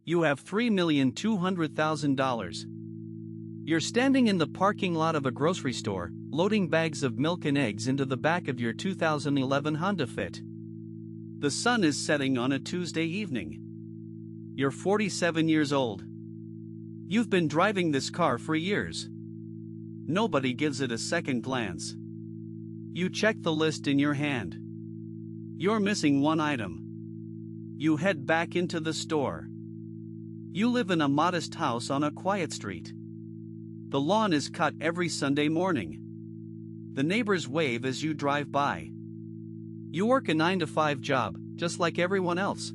You have $3,200,000. You're standing in the parking lot of a grocery store, loading bags of milk and eggs into the back of your 2011 Honda Fit. The sun is setting on a Tuesday evening. You're 47 years old. You've been driving this car for years. Nobody gives it a second glance. You check the list in your hand. You're missing one item. You head back into the store. You live in a modest house on a quiet street. The lawn is cut every Sunday morning. The neighbors wave as you drive by. You work a 9-to-5 job, just like everyone else.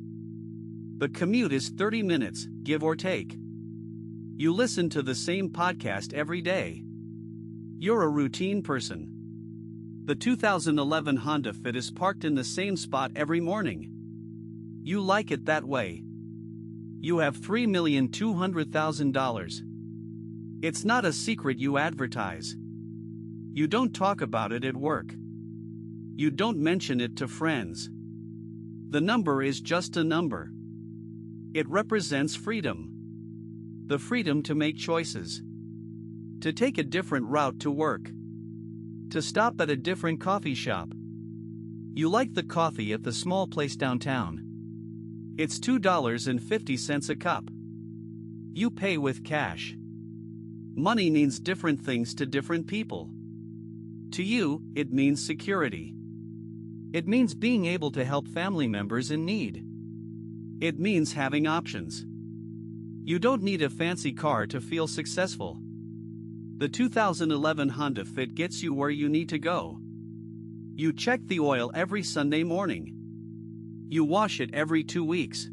The commute is 30 minutes, give or take. You listen to the same podcast every day. You're a routine person. The 2011 Honda Fit is parked in the same spot every morning. You like it that way. You have $3,200,000. It's not a secret you advertise. You don't talk about it at work. You don't mention it to friends. The number is just a number. It represents freedom. The freedom to make choices. To take a different route to work. To stop at a different coffee shop. You like the coffee at the small place downtown. It's $2.50 a cup. You pay with cash. Money means different things to different people. To you, it means security. It means being able to help family members in need. It means having options. You don't need a fancy car to feel successful. The 2011 Honda Fit gets you where you need to go. You check the oil every Sunday morning. You wash it every 2 weeks.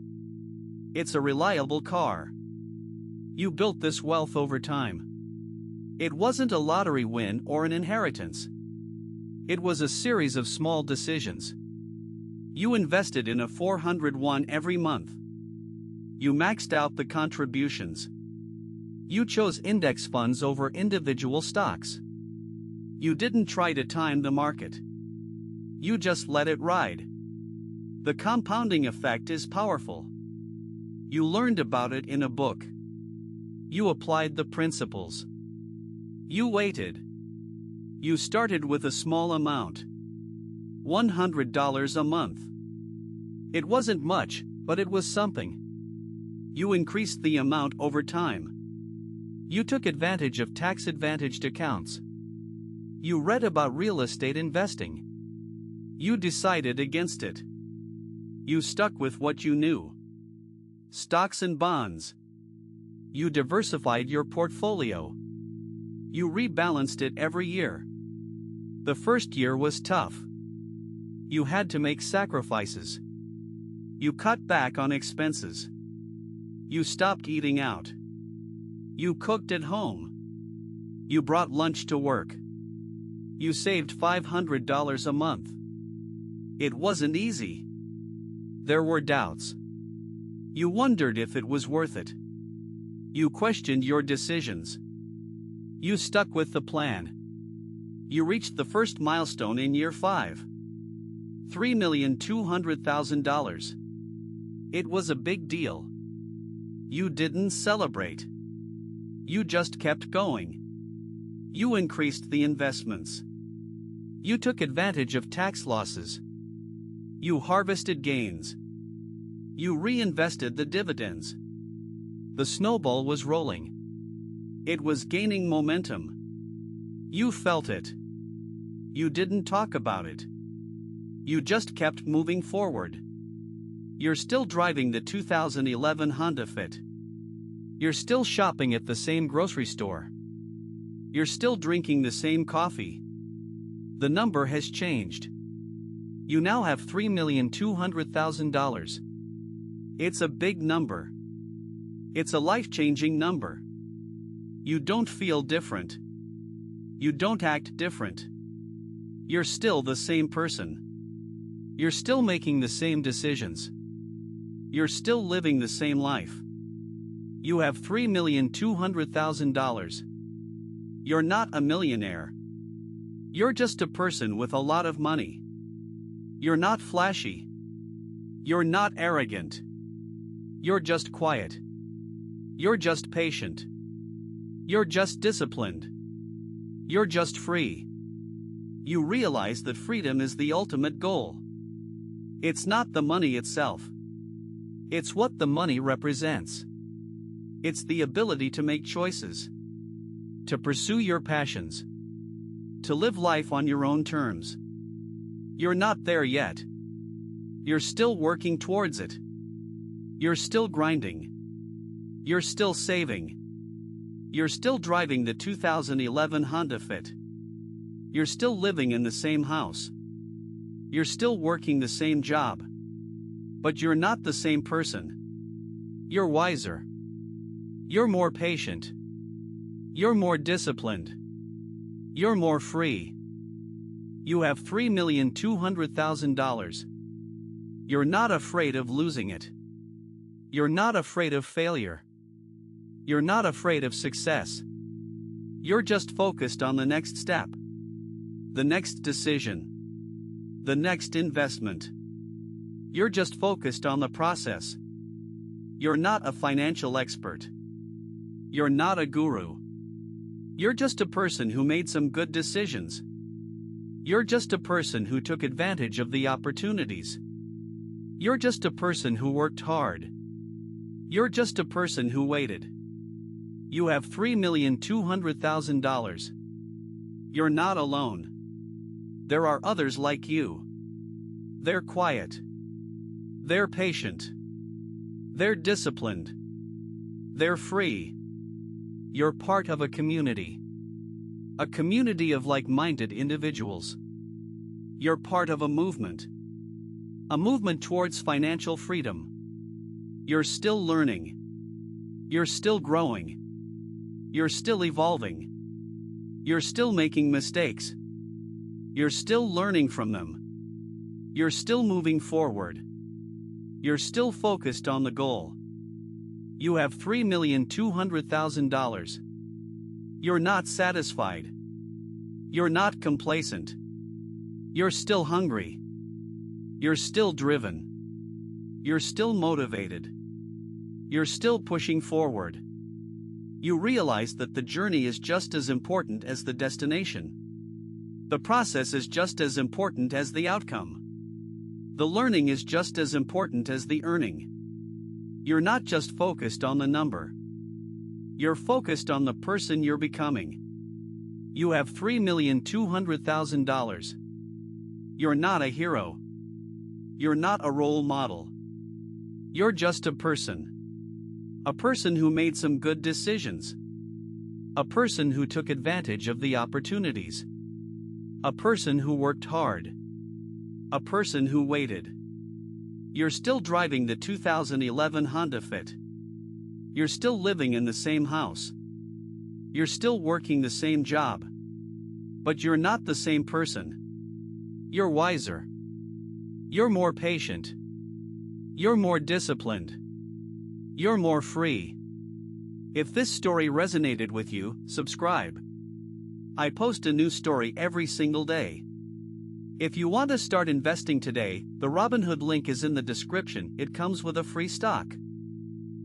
It's a reliable car. You built this wealth over time. It wasn't a lottery win or an inheritance. It was a series of small decisions. You invested in a 401 every month. You maxed out the contributions. You chose index funds over individual stocks. You didn't try to time the market. You just let it ride. The compounding effect is powerful. You learned about it in a book. You applied the principles. You waited. You started with a small amount. $100 a month. It wasn't much, but it was something. You increased the amount over time. You took advantage of tax-advantaged accounts. You read about real estate investing. You decided against it. You stuck with what you knew. Stocks and bonds. You diversified your portfolio. You rebalanced it every year. The first year was tough. You had to make sacrifices. You cut back on expenses. You stopped eating out. You cooked at home. You brought lunch to work. You saved $500 a month. It wasn't easy. There were doubts. You wondered if it was worth it. You questioned your decisions. You stuck with the plan. You reached the first milestone in year 5. $3,200,000. It was a big deal. You didn't celebrate. You just kept going. You increased the investments. You took advantage of tax losses. You harvested gains. You reinvested the dividends. The snowball was rolling. It was gaining momentum. You felt it. You didn't talk about it. You just kept moving forward. You're still driving the 2011 Honda Fit. You're still shopping at the same grocery store. You're still drinking the same coffee. The number has changed. You now have $3,200,000. It's a big number. It's a life-changing number. You don't feel different. You don't act different. You're still the same person. You're still making the same decisions. You're still living the same life. You have $3,200,000. You're not a millionaire. You're just a person with a lot of money. You're not flashy. You're not arrogant. You're just quiet. You're just patient. You're just disciplined. You're just free. You realize that freedom is the ultimate goal. It's not the money itself. It's what the money represents. It's the ability to make choices, to pursue your passions, to live life on your own terms. You're not there yet. You're still working towards it. You're still grinding. You're still saving. You're still driving the 2011 Honda Fit. You're still living in the same house. You're still working the same job. But you're not the same person. You're wiser. You're more patient. You're more disciplined. You're more free. You have $3,200,000. You're not afraid of losing it. You're not afraid of failure. You're not afraid of success. You're just focused on the next step, the next decision, the next investment. You're just focused on the process. You're not a financial expert. You're not a guru. You're just a person who made some good decisions. You're just a person who took advantage of the opportunities. You're just a person who worked hard. You're just a person who waited. You have $3,200,000. You're not alone. There are others like you. They're quiet. They're patient. They're disciplined. They're free. You're part of a community. A community of like-minded individuals. You're part of a movement. A movement towards financial freedom. You're still learning. You're still growing. You're still evolving. You're still making mistakes. You're still learning from them. You're still moving forward. You're still focused on the goal. You have $3,200,000. You're not satisfied. You're not complacent. You're still hungry. You're still driven. You're still motivated. You're still pushing forward. You realize that the journey is just as important as the destination. The process is just as important as the outcome. The learning is just as important as the earning. You're not just focused on the number. You're focused on the person you're becoming. You have $3,200,000. You're not a hero. You're not a role model. You're just a person. A person who made some good decisions. A person who took advantage of the opportunities. A person who worked hard. A person who waited. You're still driving the 2011 Honda Fit. You're still living in the same house. You're still working the same job. But you're not the same person. You're wiser. You're more patient. You're more disciplined. You're more free. If this story resonated with you, subscribe. I post a new story every single day. If you want to start investing today, the Robinhood link is in the description. It comes with a free stock.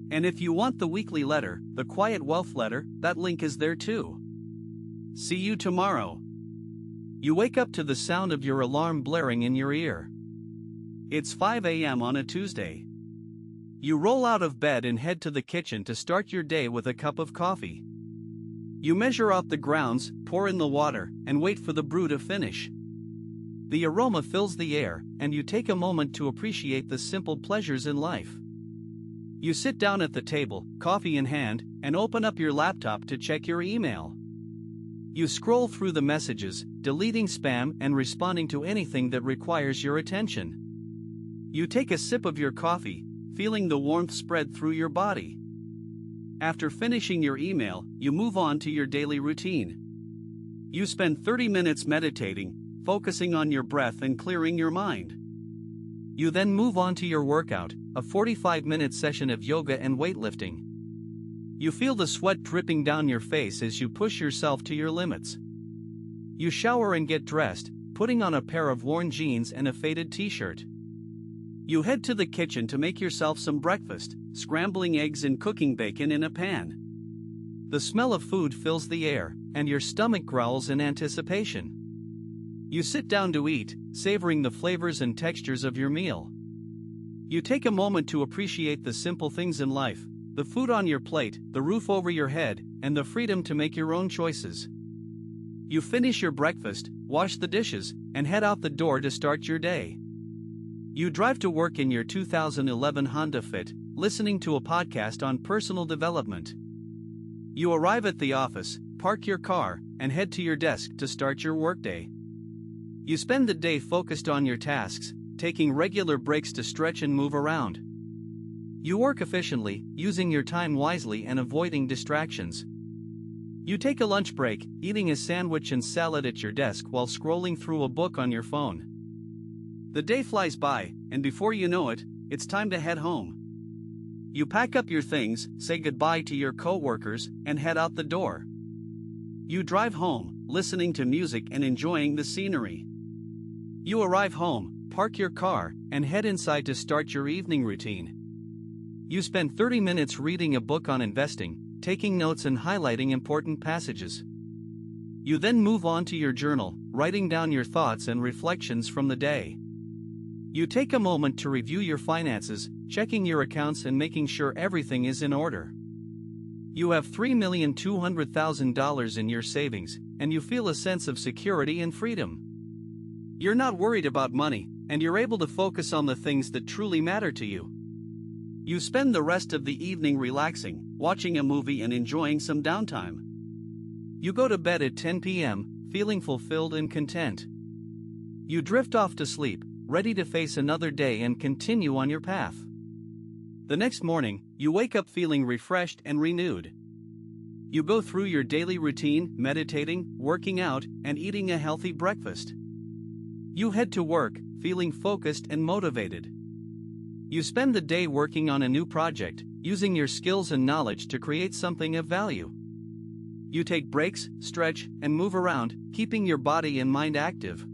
And if you want the weekly letter, the Quiet Wealth letter, that link is there too. See you tomorrow. You wake up to the sound of your alarm blaring in your ear. It's 5 a.m. on a Tuesday. You roll out of bed and head to the kitchen to start your day with a cup of coffee. You measure out the grounds, pour in the water, and wait for the brew to finish. The aroma fills the air, and you take a moment to appreciate the simple pleasures in life. You sit down at the table, coffee in hand, and open up your laptop to check your email. You scroll through the messages, deleting spam and responding to anything that requires your attention. You take a sip of your coffee, feeling the warmth spread through your body. After finishing your email, you move on to your daily routine. You spend 30 minutes meditating, focusing on your breath and clearing your mind. You then move on to your workout, a 45-minute session of yoga and weightlifting. You feel the sweat dripping down your face as you push yourself to your limits. You shower and get dressed, putting on a pair of worn jeans and a faded t-shirt. You head to the kitchen to make yourself some breakfast, scrambling eggs and cooking bacon in a pan. The smell of food fills the air, and your stomach growls in anticipation. You sit down to eat, savoring the flavors and textures of your meal. You take a moment to appreciate the simple things in life: the food on your plate, the roof over your head, and the freedom to make your own choices. You finish your breakfast, wash the dishes, and head out the door to start your day. You drive to work in your 2011 Honda Fit, listening to a podcast on personal development. You arrive at the office, park your car, and head to your desk to start your workday. You spend the day focused on your tasks, taking regular breaks to stretch and move around. You work efficiently, using your time wisely and avoiding distractions. You take a lunch break, eating a sandwich and salad at your desk while scrolling through a book on your phone. The day flies by, and before you know it, it's time to head home. You pack up your things, say goodbye to your coworkers, and head out the door. You drive home, listening to music and enjoying the scenery. You arrive home, park your car, and head inside to start your evening routine. You spend 30 minutes reading a book on investing, taking notes and highlighting important passages. You then move on to your journal, writing down your thoughts and reflections from the day. You take a moment to review your finances, checking your accounts and making sure everything is in order. You have $3,200,000 in your savings, and you feel a sense of security and freedom. You're not worried about money, and you're able to focus on the things that truly matter to you. You spend the rest of the evening relaxing, watching a movie and enjoying some downtime. You go to bed at 10 p.m., feeling fulfilled and content. You drift off to sleep, ready to face another day and continue on your path. The next morning, you wake up feeling refreshed and renewed. You go through your daily routine, meditating, working out, and eating a healthy breakfast. You head to work, feeling focused and motivated. You spend the day working on a new project, using your skills and knowledge to create something of value. You take breaks, stretch, and move around, keeping your body and mind active.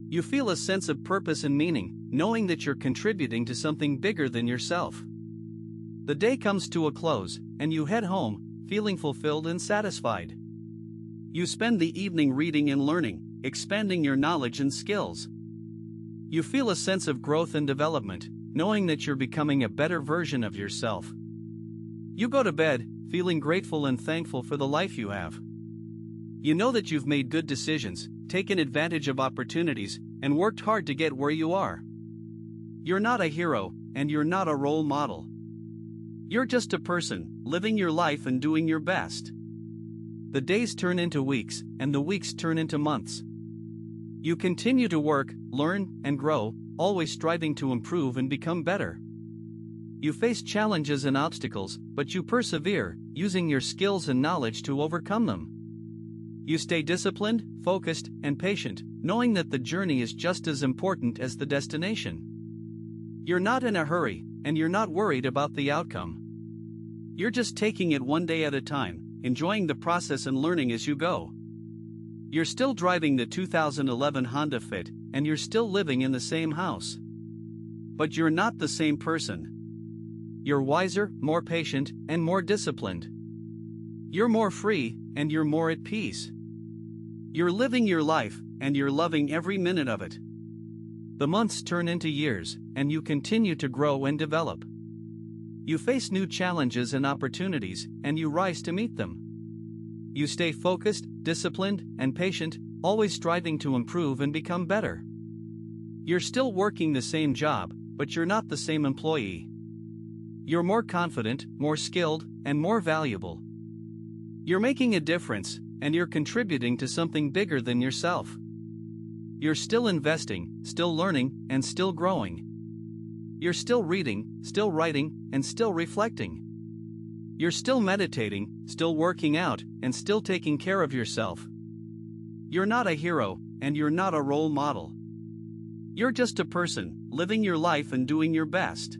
You feel a sense of purpose and meaning, knowing that you're contributing to something bigger than yourself. The day comes to a close, and you head home, feeling fulfilled and satisfied. You spend the evening reading and learning, expanding your knowledge and skills. You feel a sense of growth and development, knowing that you're becoming a better version of yourself. You go to bed, feeling grateful and thankful for the life you have. You know that you've made good decisions, taken advantage of opportunities, and worked hard to get where you are. You're not a hero, and you're not a role model. You're just a person, living your life and doing your best. The days turn into weeks, and the weeks turn into months. You continue to work, learn, and grow, always striving to improve and become better. You face challenges and obstacles, but you persevere, using your skills and knowledge to overcome them. You stay disciplined, focused, and patient, knowing that the journey is just as important as the destination. You're not in a hurry, and you're not worried about the outcome. You're just taking it one day at a time, enjoying the process and learning as you go. You're still driving the 2011 Honda Fit, and you're still living in the same house. But you're not the same person. You're wiser, more patient, and more disciplined. You're more free, and you're more at peace. You're living your life, and you're loving every minute of it. The months turn into years, and you continue to grow and develop. You face new challenges and opportunities, and you rise to meet them. You stay focused, disciplined, and patient, always striving to improve and become better. You're still working the same job, but you're not the same employee. You're more confident, more skilled, and more valuable. You're making a difference, and you're contributing to something bigger than yourself. You're still investing, still learning, and still growing. You're still reading, still writing, and still reflecting. You're still meditating, still working out, and still taking care of yourself. You're not a hero, and you're not a role model. You're just a person, living your life and doing your best.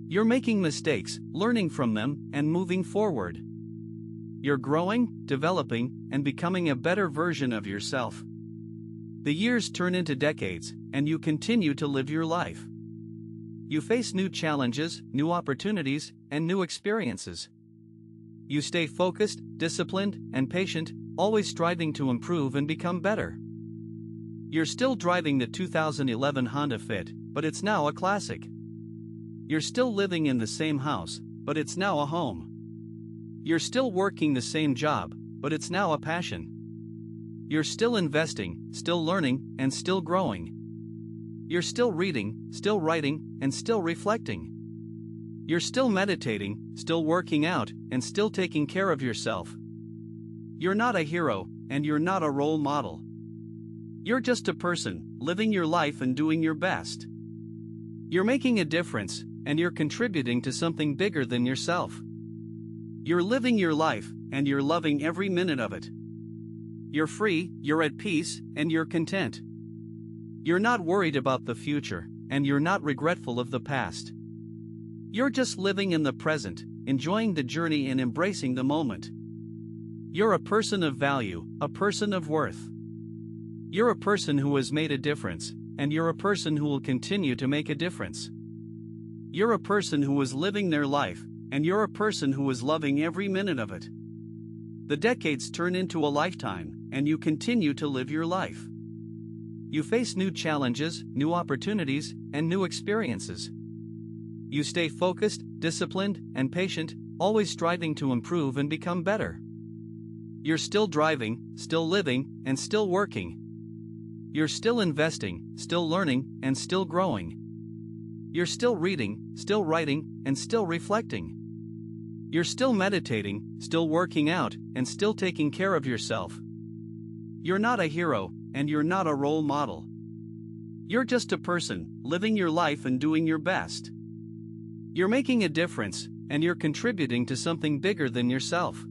You're making mistakes, learning from them, and moving forward. You're growing, developing, and becoming a better version of yourself. The years turn into decades, and you continue to live your life. You face new challenges, new opportunities, and new experiences. You stay focused, disciplined, and patient, always striving to improve and become better. You're still driving the 2011 Honda Fit, but it's now a classic. You're still living in the same house, but it's now a home. You're still working the same job, but it's now a passion. You're still investing, still learning, and still growing. You're still reading, still writing, and still reflecting. You're still meditating, still working out, and still taking care of yourself. You're not a hero, and you're not a role model. You're just a person, living your life and doing your best. You're making a difference, and you're contributing to something bigger than yourself. You're living your life, and you're loving every minute of it. You're free, you're at peace, and you're content. You're not worried about the future, and you're not regretful of the past. You're just living in the present, enjoying the journey and embracing the moment. You're a person of value, a person of worth. You're a person who has made a difference, and you're a person who will continue to make a difference. You're a person who is living their life, and you're a person who is loving every minute of it. The decades turn into a lifetime, and you continue to live your life. You face new challenges, new opportunities, and new experiences. You stay focused, disciplined, and patient, always striving to improve and become better. You're still driving, still living, and still working. You're still investing, still learning, and still growing. You're still reading, still writing, and still reflecting. You're still meditating, still working out, and still taking care of yourself. You're not a hero, and you're not a role model. You're just a person, living your life and doing your best. You're making a difference, and you're contributing to something bigger than yourself.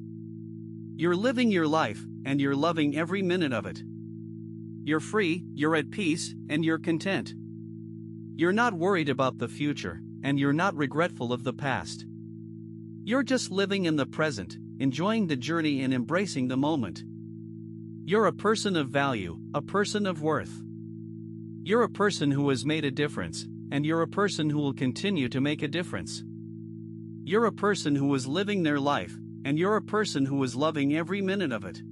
You're living your life, and you're loving every minute of it. You're free, you're at peace, and you're content. You're not worried about the future, and you're not regretful of the past. You're just living in the present, enjoying the journey and embracing the moment. You're a person of value, a person of worth. You're a person who has made a difference, and you're a person who will continue to make a difference. You're a person who is living their life, and you're a person who is loving every minute of it.